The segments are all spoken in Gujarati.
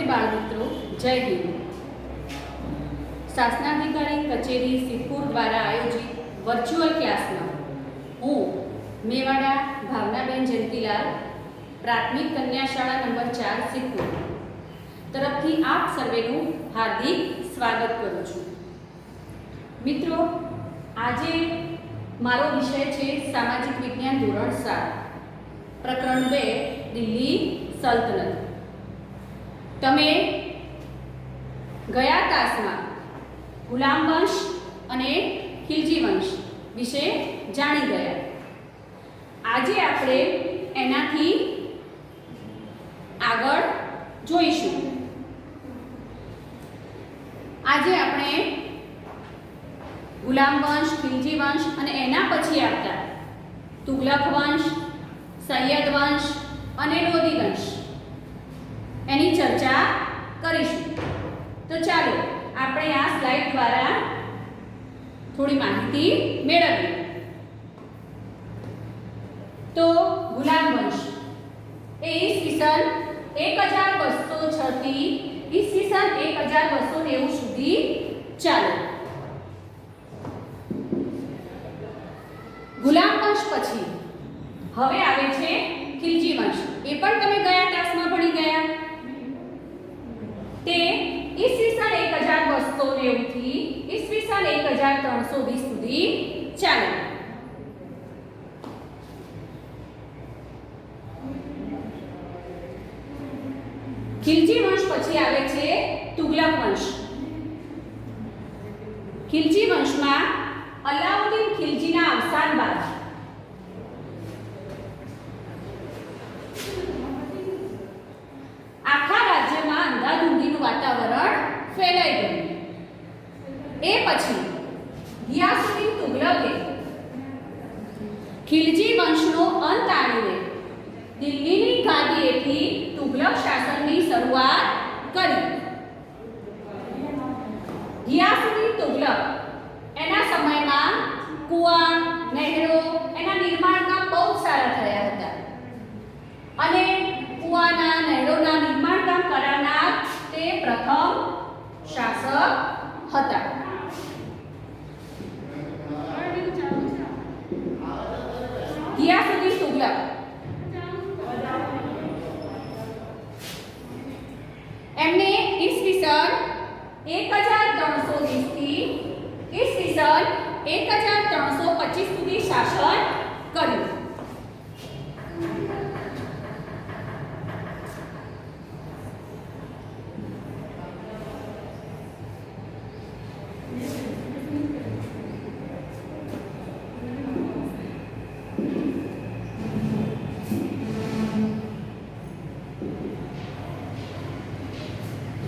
बाळमित्रों, जय हिंद। शासनाधिकारी कचेरी सिद्धपुर द्वारा आयोजित वर्चुअल क्लास में हूँ मेवाड़ा भावनाबेन जयंतीलाल प्राथमिक कन्या शाळा नंबर 4 सिद्धपुर तरफथी आप सर्वेનું हार्दिक स्वागत करूँ छूं। मित्रों, आजे मारो विषय है सामाजिक विज्ञान धोरण 7 प्रकरण 2 दिल्ली सल्तनत। तमे गया तास में गुलाम वंश अने खिलजी वंश विषे जाणी गया। आजे आपणे एनाथी आगळ जोईशुं। आजे आपणे गुलाम वंश, खिलजी वंश अने एना पछी आवता तुगलक वंश, सैयद वंश अने लोधी वंश एनी चर्चा करीशुं। तो चालो આપણે આ સ્લાઇડ દ્વારા થોડી માહિતી મેળવીએ। તો ગુલામ વંશ એ ઈસવીસન 1206 થી ઈસવીસન 1290 સુધી ચાલે। ગુલામ વંશ પછી હવે આવે છે ખિલજી વંશ। એ પણ તમે ગયા ક્લાસમાં ભણી ગયા। તે ઈસવીસન 1290 થી ઈસવીસન 1320 સુધી ચાલે। ખિલજી વંશ પછી આવે છે તુગલક વંશ। ખિલજી વંશમાં અલાઉદ્દીન ખિલજીના અવસાન બાદ આખા રાજ્યમાં અંધાધૂંધીનું વાતાવરણ ફેલાઈ ગયું। એ પછી ગિયાસુદ્દીન તુગલકે ખિલજી વંશનો અંત આણીને દિલ્હીની ગાદીએથી તુગલક શાસનની શરૂઆત કરી। ગિયાસુદ્દીન તુગલક એના સમયમાં કુવા, નહેરો એના નિર્માણના બહુ સારા થયા હતા અને કુવાના, નહેરોના નિર્માણ કામ કરાવનાર તે પ્રથમ શાસક હતા। ગિયાસુદ્દીન તુગલક એમને ઈસવીસન 1320 થી ઈસવીસન 1325 સુધી શાસન કર્યું।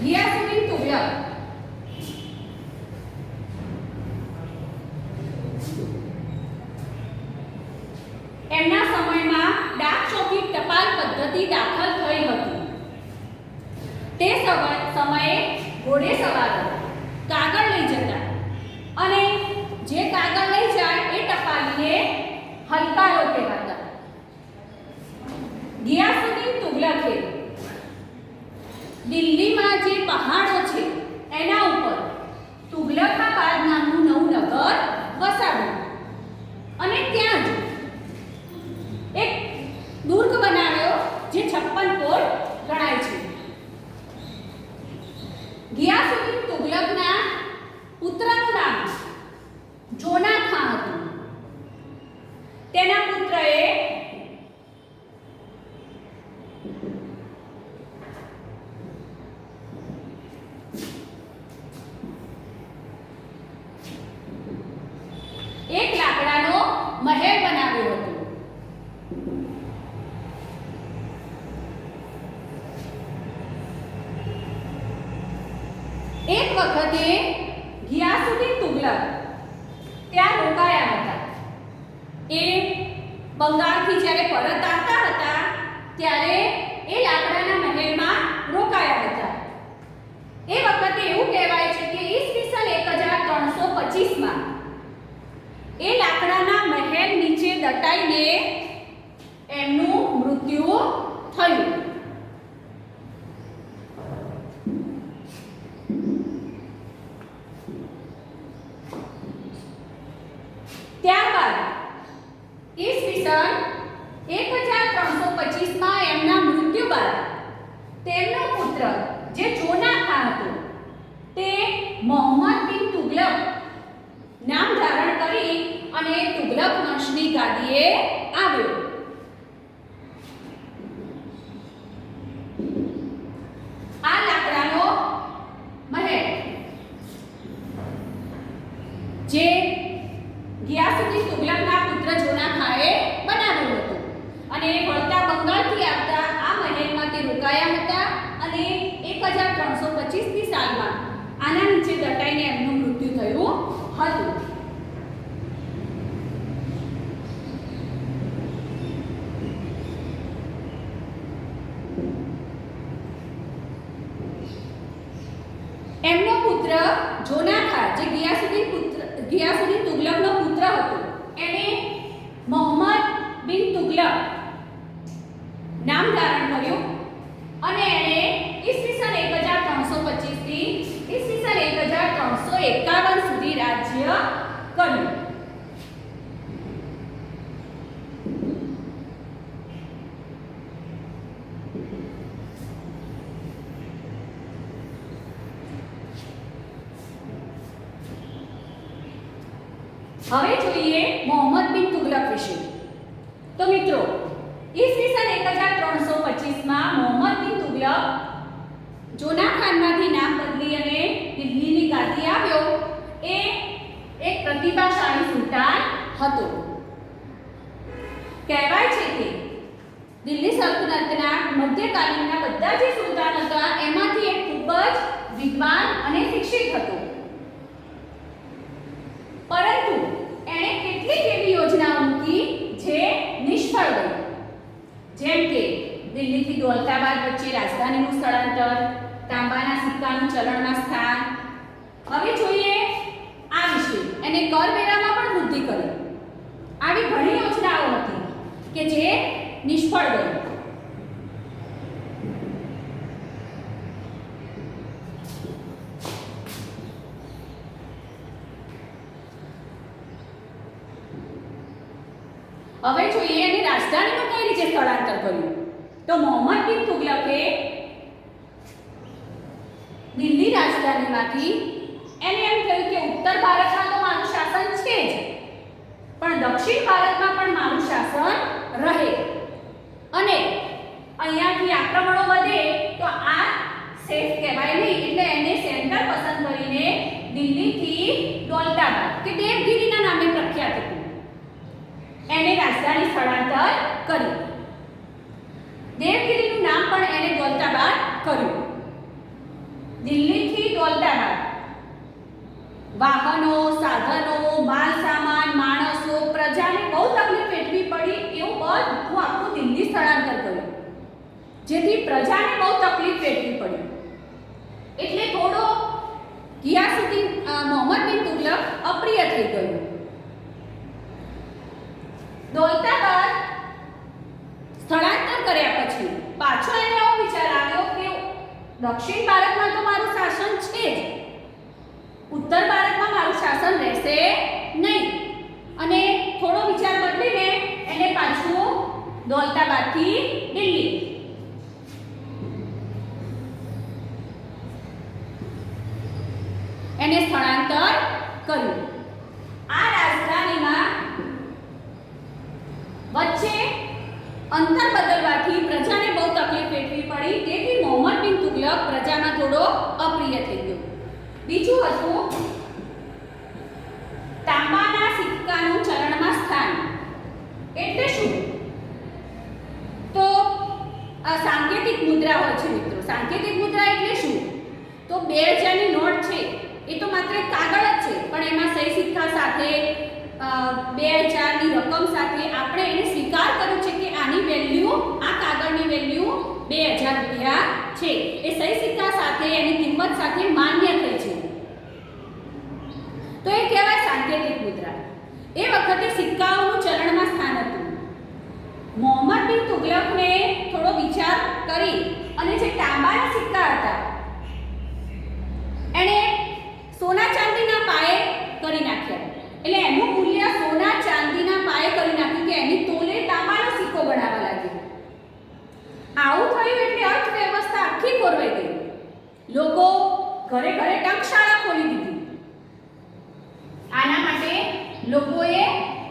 ગિયાસુદ્દીન તુગલક એમના સમયમાં ડાક ચોકી ટપાલ પદ્ધતિ દાખલ થઈ હતી। તે સમયે ઘોડેસવારો કાગળ લઈ જતા અને જે કાગળ લઈ જાય એ ટપાલીને હલકારો કહેવાતા। ગિયાસુદ્દીન તુગલકે દિલ્હીમાં જે પહાડો છે એના ઉપર તુગલકાબાદ નામનું નવું નગર વસાવ્યું અને ત્યાં જ એક દુર્ગ બનાવ્યો જે 56 કોટ ગણાય છે। ગિયાસુદ્દીન તુગલકના પુત્રનું નામ જોના ખાં હતું। તેના પુત્રએ એક લાકડાનો મહેલ બનાવ્યો હતો। એક વખતે ગિયાસુદ્દીન તુગલક ત્યાં રોકાયા હતા। એ બંગાળથી જ્યારે પરત આવતા હતા ત્યારે એ લાકડાના મહેલમાં રોકાયા હતા। એ વખતે એવું કહેવાય છે કે ઈસવીસન 1325 માં એ લાકડાના મહેલ નીચે દટાઈને એમનું મૃત્યુ થયું। તુગલક વંશની ગાદીએ આવ્યો. આ લાકડાનો મહેલ જે ગિયાસુદ્દીન તુગલકના પુત્ર જોનાખાએ બનાવ્યો હતો અને વળતા બંગાળથી આવતા આ મહેલમાં તે રોકાયા હતા અને 1325ની સાલમાં આના નીચે દટાઈને એમનું મૃત્યુ થયું હતું. એમનો પુત્ર જોનાખા જે ગિયાસુદ્દીન તુગલકનો પુત્ર હતો એને મોહમ્મદ બિન તુગલક નામ ધારણ કર્યું અને એને ઈસવીસન 1325 થી ઈસવીસન 1351 સુધી રાજ્ય કર્યું. હવે જોઈએ મોહમ્મદ બિન તુગલક વિશે. તો મિત્રો ઈસવીસન 1325 માં મોહમ્મદ બિન તુગલક જોનાખાનમાંથી નામ બદલી અને દિલ્હીની ગાદી આવ્યો. એ એક પ્રતિભાશાળી સુલતાન હતો. કહેવાય છે કે દિલ્હી સલ્તનતના મધ્યકાલીનના બધા જે સુલતાન હતા એમાંથી એક ખૂબ જ વિદ્વાન અને શિક્ષિત હતો. પરંતુ એણે કેટલીક એવી યોજનાઓ મૂકી જે નિષ્ફળ ગઈ. જેમ કે દિલ્હીથી દૌલતાબાદ વચ્ચે રાજધાનીનું સ્થળાંતર, તાંબાના સિક્કાનું ચલણમાં સ્થાન. હવે જોઈએ આ વિશે. એને કરવેરામાં પણ વૃદ્ધિ કરી. આવી ઘણી યોજનાઓ હતી કે જે નિષ્ફળ ગઈ. હવે જોઈએ એની રાજધાનીનું કઈ રીતે સ્થળાંતર કર્યું. તો મોહમ્મદ બિન તુગલકે દિલ્હી રાજધાનીમાંથી એને એમ થયું કે ઉત્તર ભારતમાં તો મારું શાસન છે જ, પણ દક્ષિણ ભારતમાં પણ મારું શાસન રહે અને અહીંયાથી આક્રમણો વધે તો આ સેફ કહેવાય નહીં. એટલે એને સેન્ટર પસંદ કરીને દિલ્હીથી દૌલતાબાદ કે દેવગિરીના નામે પ્રખ્યાત હતું એને રાજધાની સ્થળાંતર કર્યું. દેવગિરીનું નામ પણ એને દૌલતાબાદ કર્યું. દિલ્હીથી દૌલતાબાદ વાહનો, સાધનો, માલ સામાન, માણસો, પ્રજાને બહુ તકલીફ વેઠવી પડી એવું બધું આખું દિલ્હી સ્થળાંતર કર્યું, જેથી પ્રજાને બહુ તકલીફ વેઠવી પડી. એટલે થોડો ગિયાસુદ્દીન મોહમ્મદ બિન તુગલક અપ્રિય થઈ ગયું. દૌલતાબાદ સ્થળાંતર કર્યા પછી પાછો એને એવો વિચાર આવ્યો કે દક્ષિણ ભારતમાં તો મારું શાસન છે જ, ઉત્તર ભારતમાં મારું શાસન રહેશે નહીં. અને થોડો વિચાર બદલીને એને પાછું દૌલતાબાદથી દિલ્હી એને સ્થળાંતર કર્યું. આ રાજધાનીમાં વચ્ચે અંતર બદલવાથી પ્રજાને બહુ તકલીફ વેઠવી પડી, તેથી મોહમ્મદ બિન તુગલક પ્રજામાં થોડો અપ્રિય થઈ ગયો. બીજું હતું તાંબાના સિક્કાનું ચલણમાં સ્થાન. એટલે શું? તો સાંકેતિક મુદ્રા હોય છે મિત્રો. સાંકેતિક મુદ્રા એટલે શું? તો 2000ની નોટ છે એ તો માત્ર કાગળ જ છે, પણ એમાં સહી સિક્કા સાથે 2000ની રકમ સાથે આપણે એને સ્વીકાર કર્યું છે કે આની વેલ્યુ, આ કાગળની વેલ્યુ 2000 રૂપિયા છે. એ સહી સિક્કા સાથે એની કિંમત સાથે માન્ય થઈ છે. તો એ કહેવાય સાંકેતિક મુદ્રા. એ વખતે સિક્કાઓનું ચલણમાં સ્થાન હતું. મોહમ્મદ બિન તુગલકને થોડો વિચાર કરી અને જે તાંબાના સિક્કા હતા એણે સોના ચાંદીના પાયે કરી નાખ્યા. એટલે એનું મૂલ્ય સોના ચાંદીના પાયે કરી નાખ્યું કે એની તોલે તાંબાનો સિક્કો બનાવવા લાગ્યો. આવું થયું એટલે અર્થવ્યવસ્થા આખી ખોરવાઈ ગઈ. લોકો ઘરે ઘરે ટંકશાળા ખોલી દીધી. આના માટે લોકોએ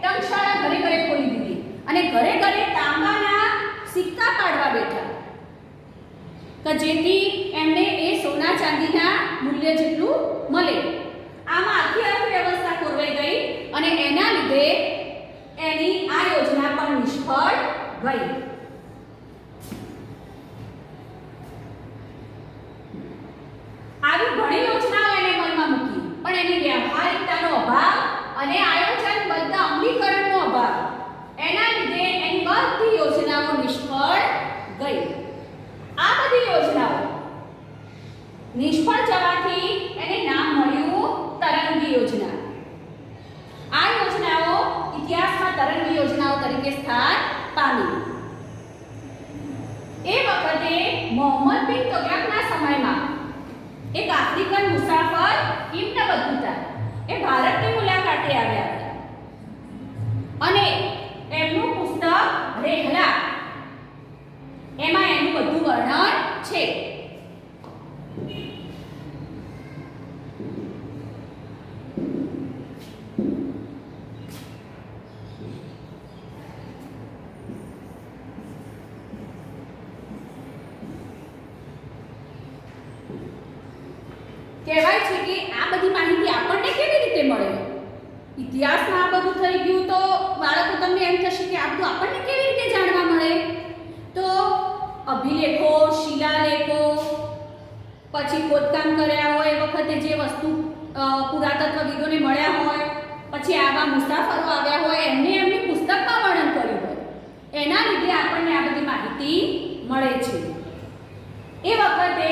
ટંક ટંકશાળા ઘરે ઘરે ખોલી દીધી અને ઘરે ઘરે તાંબાના સિક્કા પાડવા બેઠા કે જેથી એમને એ સોના ચાંદીના મૂલ્ય જેટલું મળે. આમાં આખી અર્થવ્યવસ્થા ખોરવાઈ ગઈ અને એના લીધે એની આ યોજના પણ નિષ્ફળ ગઈ. આવી ઘણી યોજનાઓ એને મનમાં મૂકી પણ એની વ્યવહારિકતાનો અભાવ અને આયોજનબદ્ધ અમલીકરણનો અભાવ એના લીધે એની બધી યોજનાઓ નિષ્ફળ ગઈ. આ બધી યોજનાઓ નિષ્ફળ જવાથી એને નામ મળ્યું તરંગી યોજના. આ યોજનાઓ ઇતિહાસમાં તરંગી યોજનાઓ તરીકે સ્થાન પામી. એ વખતે મોહમ્મદ બિન તુગલકના સમયમાં એક આફ્રિકન મુસાફર ઇબ્ન બતુતા એ ભારતની મુલાકાતે આવ્યા હતા અને એમનું પુસ્તક રહેલા એમાં એનું બધું વર્ણન છે. કહેવાય છે કે આ બધી માહિતી આપણને કેવી રીતે મળે? ઇતિહાસમાં આ બધું થઈ ગયું તો બાળકો તમને એમ થશે કે આ બધું આપણને કેવી રીતે જાણવા મળે? તો અભિલેખો, શિલાલેખો, પછી ખોદકામ કર્યા હોય એ વખતે જે વસ્તુ પુરાતત્વવિદોને મળ્યા હોય, પછી આવા મુસાફરો આવ્યા હોય એમને એમની પુસ્તકમાં વર્ણન કર્યું હોય એના લીધે આપણને આ બધી માહિતી મળે છે. એ વખતે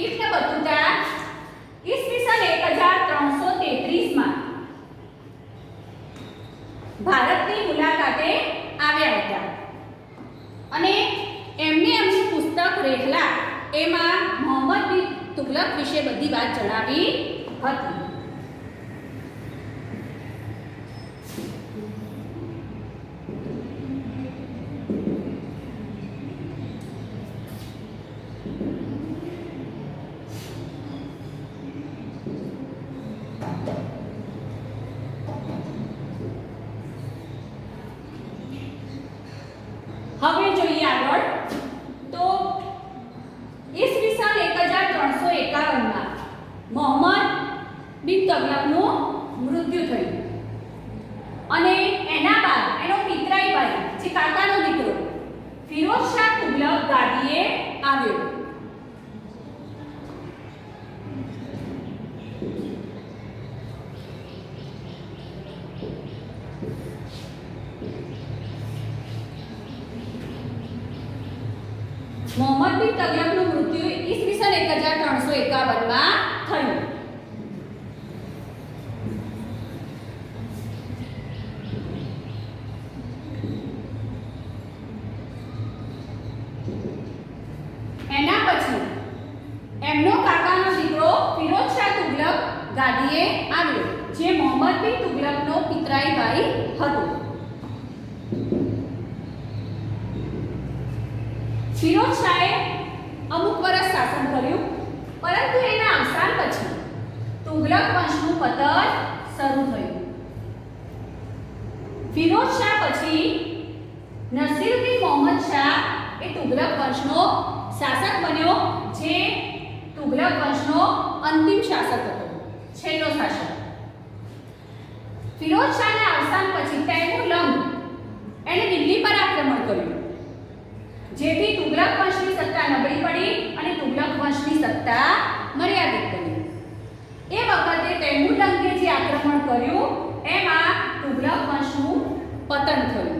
ઇબ્ન બતુતા ઈસવીસન 1333 માં ભારતની મુલાકાતે આવ્યા હતા અને એમને એમનું પુસ્તક રહેલા એમાં મોહમ્મદ બિન તુગલક વિશે બધી વાત જણાવી હતી. હવે જોઈએ આગળ તો ઈસવીસન 1351 માં મોહમ્મદ બિન તુગલકનું મૃત્યુ થયું અને એના બાદ એનો પિતરાઈ ભાઈ જે કાકાનો દીકરો ફિરોઝ શાહ તુગલક ગાદીએ આવ્યો. મોહમ્મદ બિન તુગલકનું મૃત્યુ ઈસવીસન 1351 માં થયું. એના પછી એમનો કાકાનો દીકરો ફિરોઝ શાહ તુગલક ગાદીએ આવ્યો જે મોહમ્મદ બિન તુગલકનો પિતરાઈ ભાઈ હતો. ફિરોઝ શાહે અમુક વર્ષ શાસન કર્યું પરંતુ એના અવસાન પછી તુગલક વંશનું પતન શરૂ થયું. ફિરોઝ શાહ પછી નસીરુદ્દીન મોહમ્મદ શાહ એ તુગલક વંશનો શાસક બન્યો જે તુગલક વંશનો અંતિમ શાસક હતો, છેલ્લો શાસક. ફિરોઝ શાહના અવસાન પછી તૈમુર લંગ એણે દિલ્હી પર આક્રમણ કર્યું જેથી તુગલક વંશની સત્તા નબળી પડી અને તુગલક વંશની સત્તા મર્યાદિત બની. એ વખતે તૈમુર લંગે જે આક્રમણ કર્યું એમાં તુગલક વંશનું પતન થયું.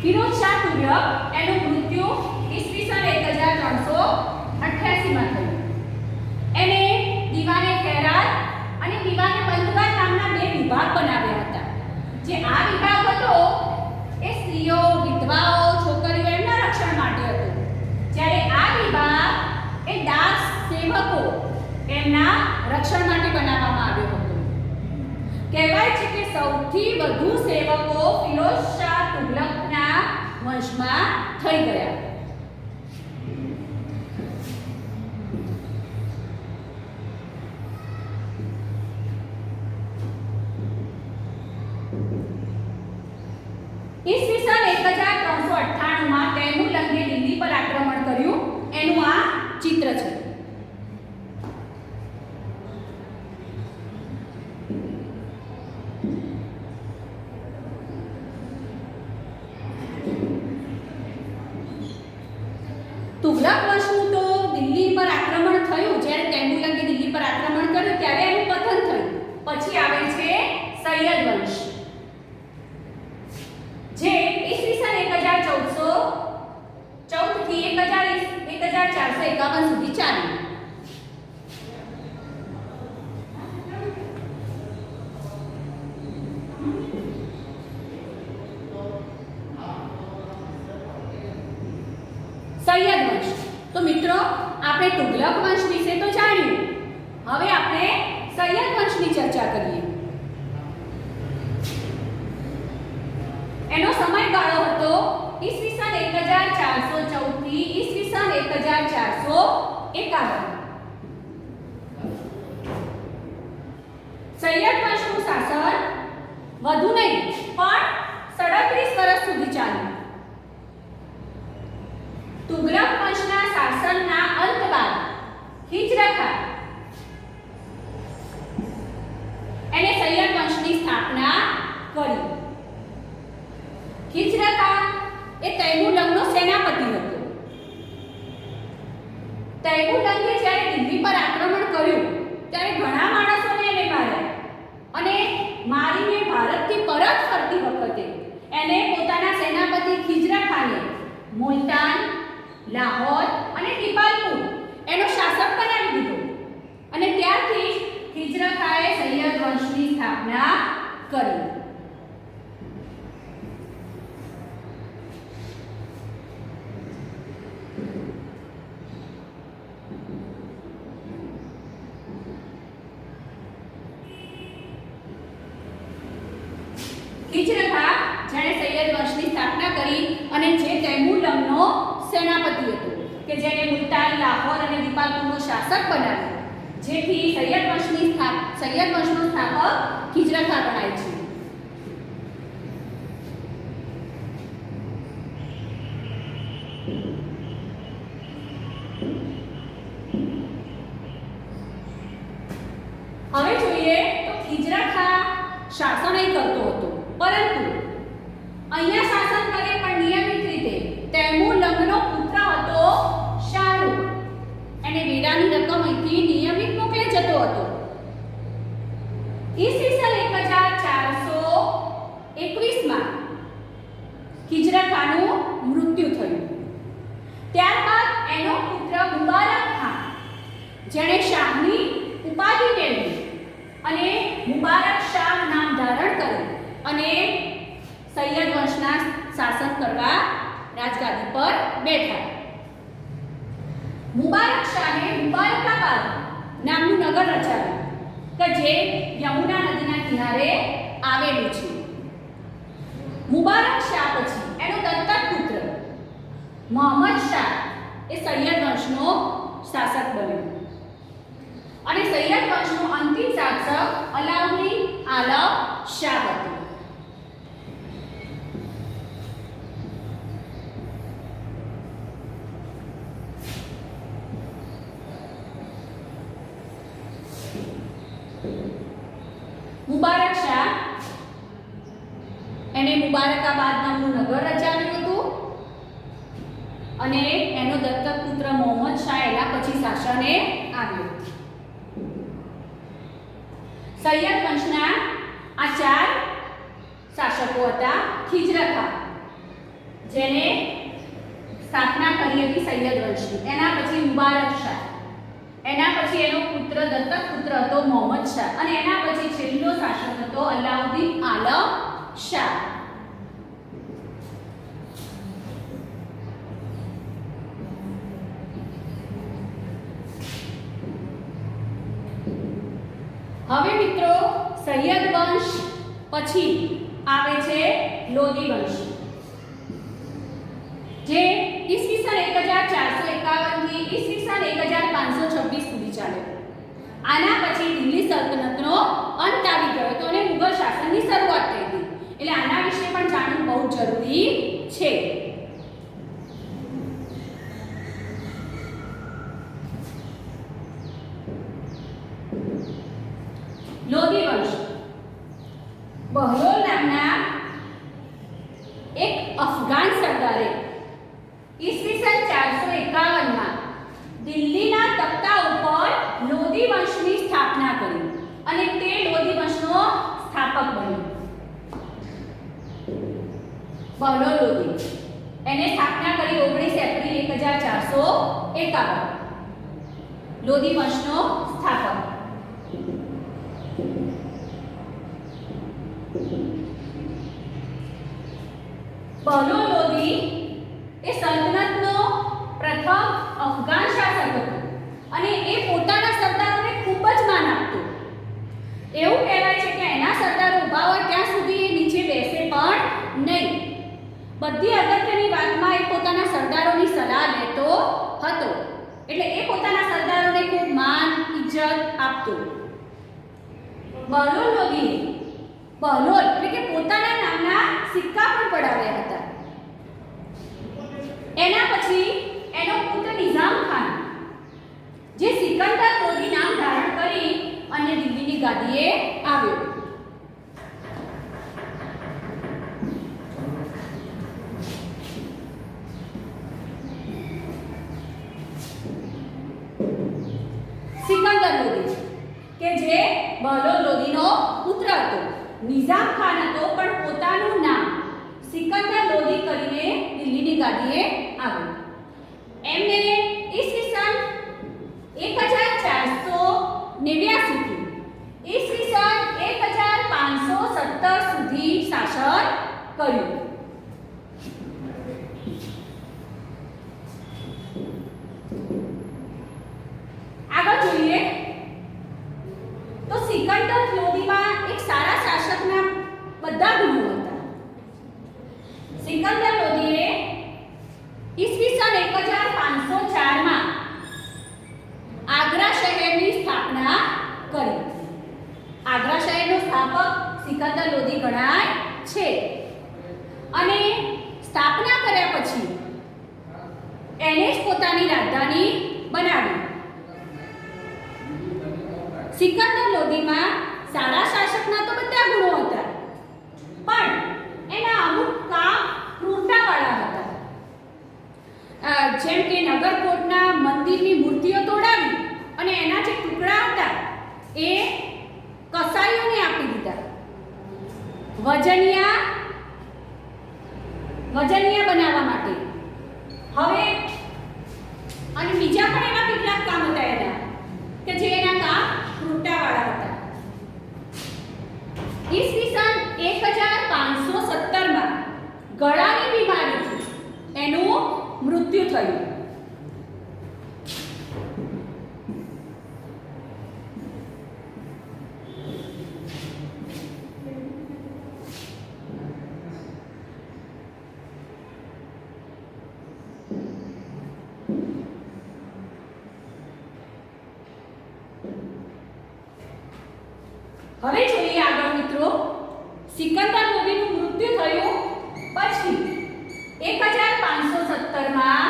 ફિરોઝ શાહ તુગલક એનું મૃત્યુ ઈસવીસન 1388 માં થયું. એને દીવાને ખૈરાત અને દીવાને બંદગાર નામના બે વિભાગ બનાવ્યા હતા. જે આ વિભાગ હતો એ સ્ત્રીઓ, વિધવાઓ, છોકરીઓ એમના રક્ષણ માટે હતો, જ્યારે આ વિભાગ એ દાસ સેવકો એમના રક્ષણ માટે બનાવવામાં આવ્યો હતો. કહેવાય છે કે સૌથી વધુ સેવકો ફિરોઝ શાહ તુગલકના વંશમાં થઈ ગયા. ઈસવીસન 1398 તૈમુરલંગે દિલ્હી પર આક્રમણ કર્યું એનું આ ચિત્ર છે. તુગલક વંશનું તો દિલ્હી પર આક્રમણ થયું જ્યારે તૈમુરલંગે દિલ્હી પર આક્રમણ કર્યું ત્યારે એનું પતન થયું. પછી આવે છે સૈયદ વંશ જે ઈસવીસન 1414 થી 1451 સુધી ચાલ્યું. સૈયદ વંશ તો મિત્રો આપણે તુગલક વંશ વિશે તો જાણ્યું. હવે આપણે સૈયદ વંશની ચર્ચા કરીએ. એનો સમયગાળો હતો ઈસવીસન 1414 થી ઈસવીસન 1451. સૈયદ વંશનું શાસન વધુ નહીં પણ 37 વર્ષ સુધી ચાલ્યું. તુગલક વંશના શાસનના અંત બાદ હિજ્ર ખાન એને સૈયદ વંશની સ્થાપના કરી. હિજ્ર ખાન એ તૈમુરલંગનો સેનાપતિ હતો. તૈમુરલંગે જ્યારે દિલ્હી પર આક્રમણ કર્યું ત્યારે ઘણા માણસોને એને માર્યા અને મારીને ભારતથી પરત ફરતી વખતે એને પોતાના સેનાપતિ હિજ્ર ખાને મુલતાન, લાહોર અને ટીપાલપુર એનો શાસક બનાવી દીધો અને ત્યારથી હિજ્ર ખાએ સૈયદ વંશની સ્થાપના કરી. હિજ્ર ખા જેણે સૈયદ વંશની સ્થાપના કરી અને જે તૈમુરલંગનો સેનાપતિ હતો કે જેને મુલતાન, લાહોર અને દીપાલપુરનો શાસક બનાવ્યો, જેથી સૈયદ વંશનો સ્થાપક હિજ્ર ખા ગણાય છે. હવે જોઈએ તો હિજ્ર ખા શાસન કરતો હતો પરંતુ અહીંયા શાસન કરે પણ નિયમિત રીતે. તૈમુરલંગનો પુત્ર હતો શાહરુખ, એને વેરાની રકમ અહીંથી નિયમિત મોકલે જતો હતો. ઈસવીસન 1421 માં હિજ્ર ખાનું મૃત્યુ થયું. ત્યારબાદ એનો પુત્ર મુબારક ખાન જેણે શાહની ઉપાધિ મેળવી અને મુબારક શાહ નામ ધારણ કર્યું અને સૈયદ વંશના શાસન કરવા રાજગાદી પર બેઠા. મુબારક શાહે મુબારકાબાદ નામનું નગર રચાવ્યું કે જે યમુના નદીના કિનારે આવેલું છે. મુબારક શાહ પછી એનો દત્તક પુત્ર મોહમ્મદ શાહ એ સૈયદ વંશનો શાસક બન્યો અને સૈયદ વંશનો અંતિમ શાસક અલાઉદ્દીન આલમ શાહ હતો. મુબારક શાહ એને મુબારકાબાદ નામનું નગર રચાવ્યું હતું અને એનો દત્તક પુત્ર મોહમ્મદ શાહ એના પછી શાસને આવ્યો. સૈયદ વંશના આ 4 શાસકો હતા. હિજ્ર ખા જેને સ્થાપના કરી હતી સૈયદ વંશની, એના પછી મુબારક શાહ, એના પછી એનો પુત્ર દત્તક પુત્ર હતો મોહમ્મદ શાહ અને એના પછી છેલ્લો શાસક હતો અલાઉદ્દીન આલમ શાહ. હવે મિત્રો સૈયદ વંશ પછી આવે છે લોધી વંશ. જે ઈસવીસન 1451 થી ઈસવીસન 1526 સુધી ચાલ્યો. આના પછી દિલ્હી સલ્તનતનો અંત આવી ગયો હતો અને મુઘલ શાસનની શરૂઆત થઈ હતી. એટલે આના વિશે પણ જાણવું બહુ જરૂરી છે. લોધી વંશ બહલોલ નામના એક અફઘાન સરદારે ઈસવીસન 451 માં દિલ્હીના તખ્તા ઉપર લોધી વંશની સ્થાપના કરી અને તે લોધી વંશનો સ્થાપક બન્યો. બહલોલ લોધી એને સ્થાપના કરી 19 એપ્રિલ 1451. લોધી વંશનો સ્થાપક. બહલોલ લોધી એ સલ્તનતનો પ્રથમ અફઘાન શાસક હતો અને એ પોતાના સરદારોને ખૂબ જ માન આપતો. એવું કહેવાય છે કે એના સરદારો ઊભા હોય ત્યાં સુધી એ નીચે બેસે પણ નહીં. બધી અગત્યની વાતમાં એ પોતાના સરદારોની સલાહ લેતો હતો. એટલે એ પોતાના સરદારોને ખૂબ માન ઇજ્જત આપતો. બહલોલ લોધીએ બહલોલ એટલે કે પોતાના નામના સિક્કા પણ પડાવ્યા હતા. એના પછી એનો પુત્ર નિઝામ ખાન જે સિકંદર લોધી નામ ધારણ કરી અને દિલ્હીની ગાદીએ આવ્યો. સિકંદર લોધી કે જે બહલોલ લોધીનો પુત્ર હતો, નિઝામ ખાન હતો, પણ પોતાનું નામ સિકંદર લોધી કરીને દિલ્હીની ગાદીએ આવ્યો. એમને ઈસવીસન 1489 થી ઈસવીસન 1517 સુધી શાસન કર્યું. આગળ જોઈએ તો સિકંદર લોધીમાં એક સારા શાસકના બધા ગુણો હતા. સિકંદર લોધીએ ઈસવીસન 1504 માં આગ્રા શહેરની સ્થાપના કરી. આગ્રા શહેરનો સ્થાપક સિકંદર લોધી ગણાય છે. અને સ્થાપના કર્યા પછી એને જ પોતાની રાજધાની બનાવી. સિકંદર લોધીમાં સારા શાસકના તો બધા ગુણો હતા, પણ એના અમુક કામ ક્રૂરતાવાળા હતા. જેમ કે નગરકોટના મંદિરની મૂર્તિઓ તોડાવી અને એના જે ટુકડા હતા એ કસાઈઓને આપી દીધા. વજનિયા બનાવવા માટે. હવે અને બીજા પણ એવા કેટલાક કામ હતા એના કે જે એના કામ ક્રૂરતાવાળા હતા. ઈસવીસન 1517 માં ગળાની બીમારીથી એનું મૃત્યુ થયું. હવે જોઈએ આગળ મિત્રો, સિકંદર લોધીનું મૃત્યુ થયું પછી 1517 માં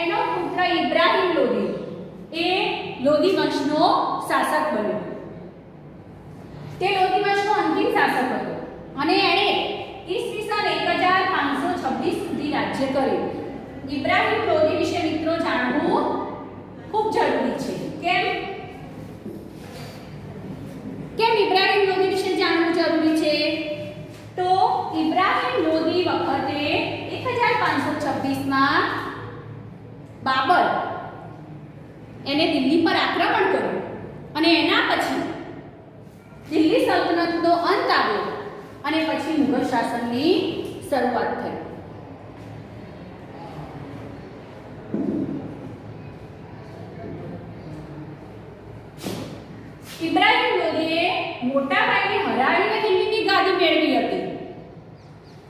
એનો પુત્ર ઇબ્રાહિમ લોધી એ લોધી વંશનો શાસક બન્યો. તે લોધી વંશનો અંતિમ શાસક હતો અને એણે ઈસવીસન 1526 સુધી રાજ્ય કર્યું. ઇબ્રાહિમ લોધી વિશે મિત્રો જાણવું ખૂબ જરૂરી છે. કેમ ઇબ્રાહિમ લોધી વિશે જાણવું જરૂરી છે? તો ઇબ્રાહિમ લોધી વખતે 1526 માં બાબર એને દિલ્હી પર આક્રમણ કર્યું અને એના પછી દિલ્હી સલ્તનતનો અંત આવ્યો અને પછી મુઘલ શાસનની શરૂઆત થઈ. ઇબ્રાહિમ લોધીએ મોટા ભાઈને હરાવીને દિલ્હીની ગાદી મેળવી હતી.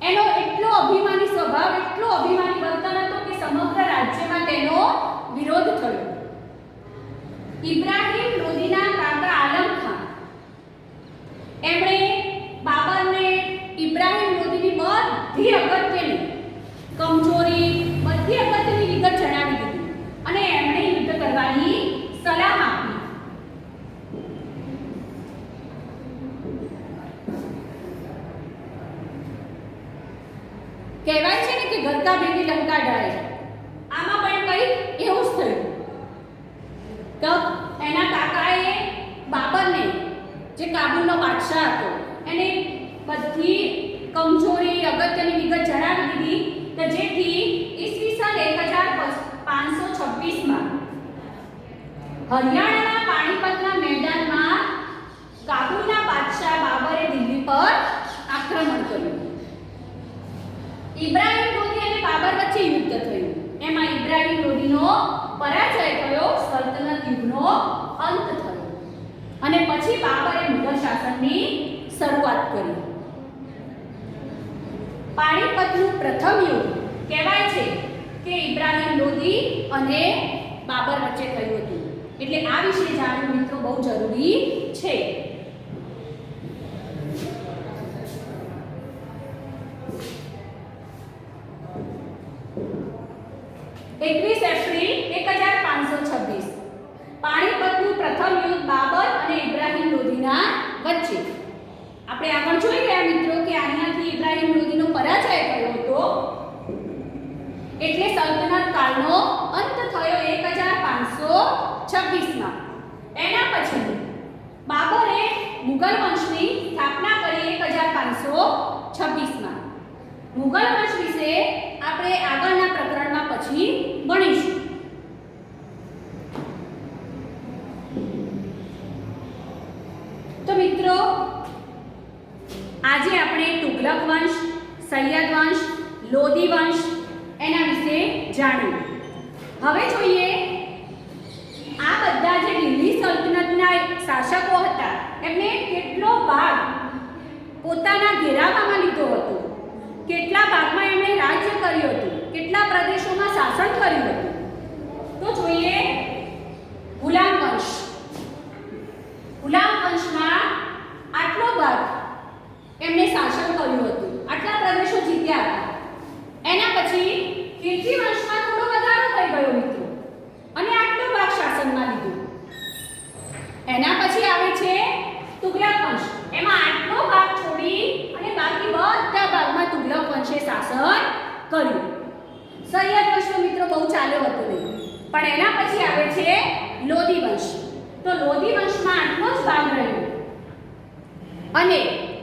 એનો એટલો અભિમાની સ્વભાવ, એટલો અભિમાની વર્તન હતો કે સમગ્ર રાજ્યમાં તેનો વિરોધ થયો. ઇબ્રાહિમ લોદીના કાકા આલમ ખાન એમણે બાબરને ઇબ્રાહિમ લોદીની બધી અગત્યની કમજોરી, બધી અગત્યની વિગત જણાવી દીધી અને એમણે યુદ્ધ કરવાની સલાહ આપી. કહેવાય છે ને કે ઘર કા બેટી લંકા ડાળે. આમાં પણ કંઈક એવું જ થયું. તો એના કાકાએ બાબરને, જે કાબુલનો બાદશાહ હતો, એને બધી કમજોરી, અગત્યની વિગત જણાવી દીધી કે જેથી ઈસવીસન 1526માં હરિયાણાના પાણીપતના મેદાનમાં કાબુલના બાદશાહ બાબરે દિલ્હી પર આક્રમણ કર્યું. ઇબ્રાહિમ લોદી અને બાબર વચ્ચે યુદ્ધ થયું. એમાં ઇબ્રાહિમ લોદીનો પરાજય થયો, સલ્તનત યુગનો અંત થયો અને પછી બાબરે મુઘલ શાસનની શરૂઆત કરી. પાણીપતનું પ્રથમ યુદ્ધ કહેવાય છે કે ઇબ્રાહિમ લોદી અને બાબર વચ્ચે થયું હતું. એટલે આ વિશે જાણવું મિત્રો બહુ જરૂરી છે. એપ્રિલ 1526 પાણીપતનું પ્રથમ યુદ્ધ બાબર અને ઇબ્રાહિમ લોદીના વચ્ચે. આપણે આગળ જોઈ ગયા મિત્રો કે આનાથી ઇબ્રાહિમ લોદીનો પરાજય થયો હતો, એટલે સલ્તનત કાળનો અંત થયો 1526માં. એના પછી બાબરે મુઘલ વંશની સ્થાપના કરી 1526માં. મુઘલ વંશ વિશે આપણે આગળના પ્રકરણમાં પછી ભણીશું. તો મિત્રો આજે આપણે તુગલક વંશ, સૈયદ વંશ, લોદી વંશ એના વિશે જાણ્યું. હવે જોઈએ આ બધા જે દિલ્હી સલ્તનતના શાસકો હતા એમને કેટલો ભાગ પોતાના ઘેરાવામાં લીધો હતો, કેટલા ભાગમાં એમણે રાજ્ય કર્યું હતું, કેટલા પ્રદેશોમાં શાસન કર્યું હતું. તો જોઈએ ગુલામ વંશ. ગુલામ વંશમાં આટલો ભાગ એમણે શાસન કર્યું હતું, આટલા પ્રદેશો જીત્યા હતા. એના પછી ખિલજી વંશમાં થોડો વધારો થઈ ગયો મિત્રો અને આટલો ભાગ શાસનમાં લીધો. એના પછી આવે છે તુગલક વંશ. એમાં આટલો ભાગ છોડી અને બાકી બધા ભાગમાં તુગલક વંશે શાસન કર્યું. સૈયદ વંશ મિત્રો બહુ ચાલ્યો હતો નહીં, પણ એના પછી આવે છે લોદી વંશ. તો લોદી વંશમાં આટલો જ ભાગ રહ્યો અને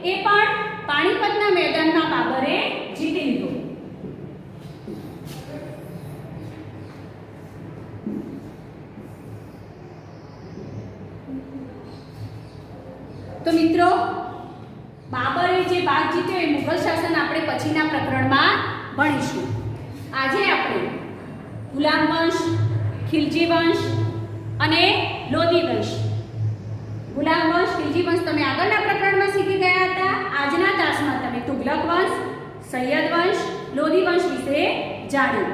એ પણ પાણીપતના મેદાનમાં બાબરે જીતી લીધો. તો મિત્રો બાબરે જે ભાગ જીત્યો એ મુઘલ શાસન આપણે પછીના પ્રકરણમાં ભણીશું. આજે આપણે ગુલામ વંશ, ખિલજી વંશ અને લોદી વંશ, ગુલામ વંશ, ખિલજી વંશ તમે આગળના પ્રકરણમાં શીખી ગયા હતા. આજના તાસમાં તમે તુગલક વંશ, સૈયદ વંશ, લોદી વંશ વિશે જાણ્યું.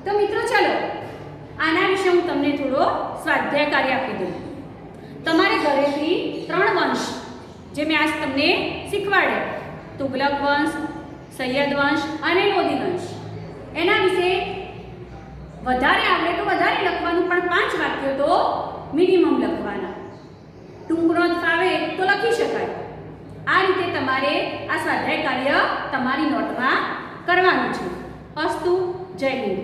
તો મિત્રો ચલો આના વિશે હું તમને થોડો સ્વાધ્યાય કાર્ય આપી દઉં. તમારે ઘરેથી 3 વંશ જે મેં આજ તમને શીખવાડ્યા, તુગલક વંશ, સૈયદ વંશ અને લોદી વંશ, એના વિશે વધારે આવડે તો વધારે લખવાનું, પણ 5 વાક્યો તો મિનિમમ લખવાના. ટૂંકનો જ ફાવે તો લખી શકાય. આ રીતે તમારે આ સ્વાધ્યાય કાર્ય તમારી નોટમાં કરવાનું છે. અસ્તુ. જય હિન્દ.